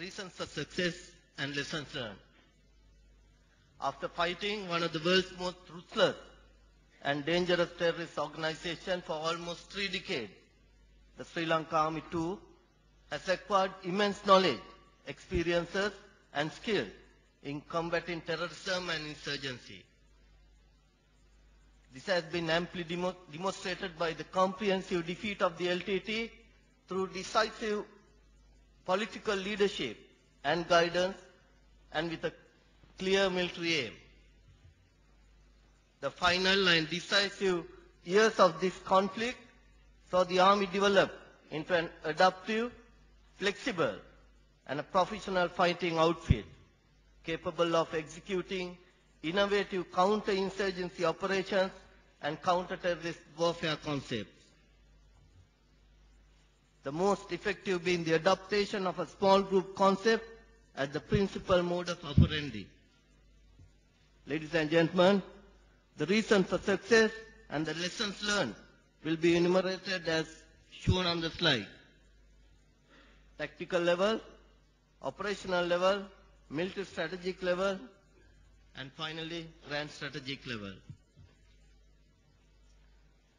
Reasons for success and lessons learned. After fighting one of the world's most ruthless and dangerous terrorist organizations for almost 3 decades, the Sri Lanka Army too has acquired immense knowledge, experiences and skills in combating terrorism and insurgency. This has been amply demonstrated by the comprehensive defeat of the LTT through decisive political leadership and guidance and with a clear military aim. The final and decisive years of this conflict saw the Army develop into an adaptive, flexible and a professional fighting outfit capable of executing innovative counter-insurgency operations and counter-terrorist warfare concepts. The most effective being the adaptation of a small group concept as the principal mode of operandi. Ladies and gentlemen, the reason for success and the lessons learned will be enumerated as shown on the slide. Tactical level, operational level, military strategic level, and finally, grand strategic level.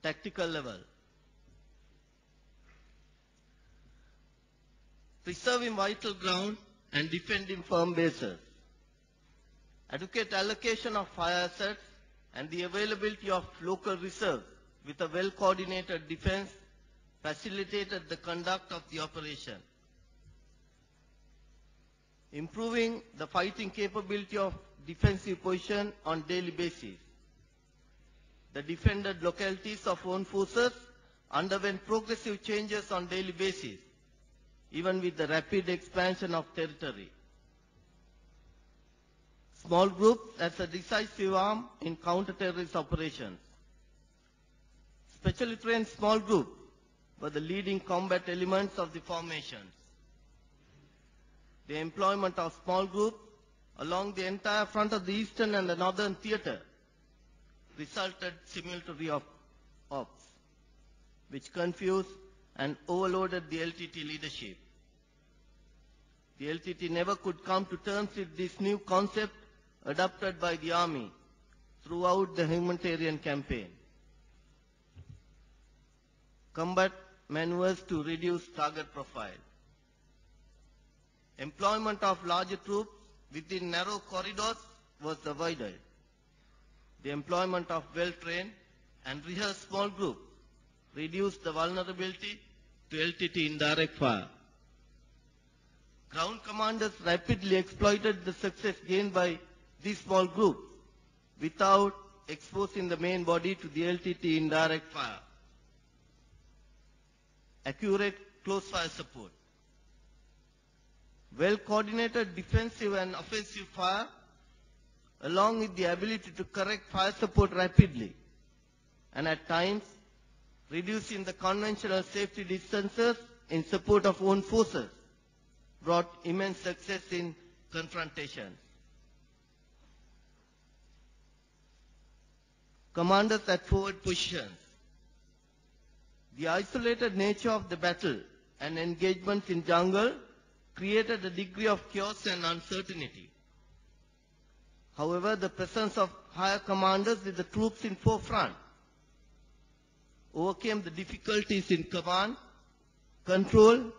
Tactical level. Preserving vital ground and defending firm bases. Adequate allocation of fire assets and the availability of local reserves with a well-coordinated defense facilitated the conduct of the operation. Improving the fighting capability of defensive position on daily basis. The defended localities of own forces underwent progressive changes on daily basis, even with the rapid expansion of territory. Small groups as a decisive arm in counter-terrorist operations. Specially trained small groups were the leading combat elements of the formations. The employment of small groups along the entire front of the eastern and the northern theatre resulted simultaneously of ops, which confused and overloaded the LTT leadership. The LTT never could come to terms with this new concept adopted by the Army throughout the humanitarian campaign. Combat maneuvers to reduce target profile. Employment of larger troops within narrow corridors was avoided. The employment of well-trained and rehearsed small groups reduced the vulnerability to LTT indirect fire. Ground commanders rapidly exploited the success gained by these small groups without exposing the main body to the LTT indirect fire. Accurate close fire support. Well-coordinated defensive and offensive fire along with the ability to correct fire support rapidly and at times reducing the conventional safety distances in support of own forces brought immense success in confrontations. Commanders at forward positions. The isolated nature of the battle and engagements in jungle created a degree of chaos and uncertainty. However, the presence of higher commanders with the troops in forefront overcame the difficulties in command, control,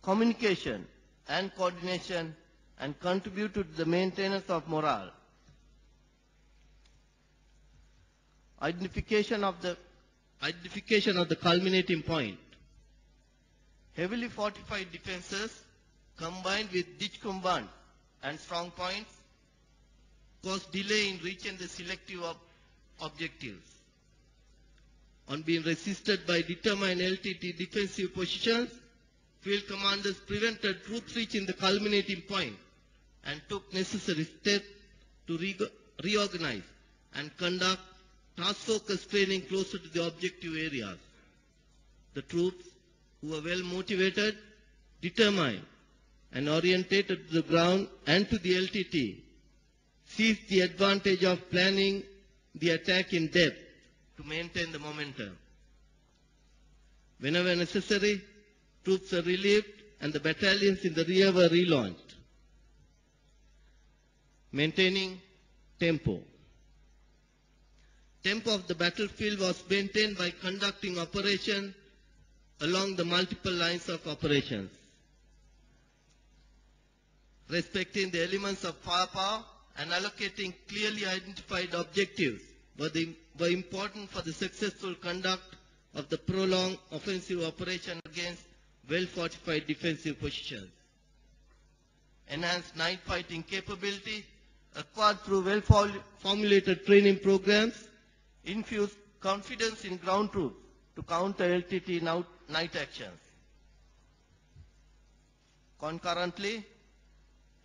communication and coordination and contributed to the maintenance of morale. Identification of the culminating point. Heavily fortified defenses combined with ditch comband and strong points caused delay in reaching the selective objectives. On being resisted by determined LTT defensive positions, field commanders prevented troops reaching the culminating point and took necessary steps to reorganize and conduct task-focused training closer to the objective areas. The troops, who were well motivated, determined, and orientated to the ground and to the LTT, seized the advantage of planning the attack in depth to maintain the momentum. Whenever necessary, troops were relieved and the battalions in the rear were relaunched. Maintaining tempo. Tempo of the battlefield was maintained by conducting operation along the multiple lines of operations. Respecting the elements of firepower and allocating clearly identified objectives were important for the successful conduct of the prolonged offensive operation against well-fortified defensive positions. Enhanced night fighting capability acquired through well-formulated training programs infused confidence in ground troops to counter LTT night actions. Concurrently,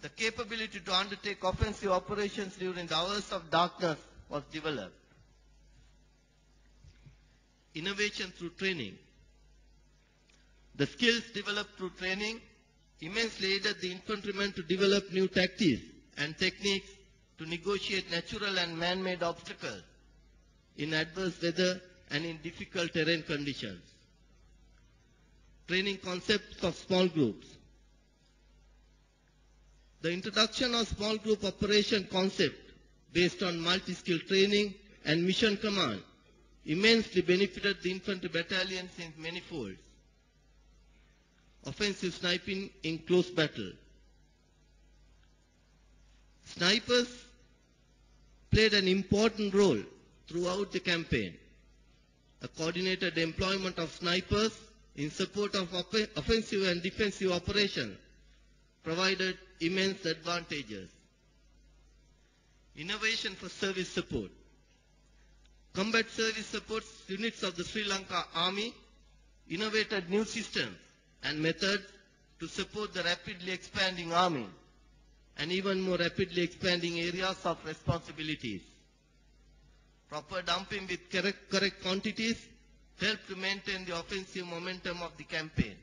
the capability to undertake offensive operations during the hours of darkness was developed. Innovation through training. The skills developed through training immensely aided the infantrymen to develop new tactics and techniques to negotiate natural and man-made obstacles in adverse weather and in difficult terrain conditions. Training concepts of small groups. The introduction of small group operation concept based on multi-skill training and mission command immensely benefited the infantry battalions in many folds. Offensive sniping in close battle. Snipers played an important role throughout the campaign. A coordinated employment of snipers in support of offensive and defensive operations provided immense advantages. Innovation for service support. Combat service support units of the Sri Lanka Army innovated new systems and methods to support the rapidly expanding army and even more rapidly expanding areas of responsibilities. Proper dumping with correct quantities helped to maintain the offensive momentum of the campaign.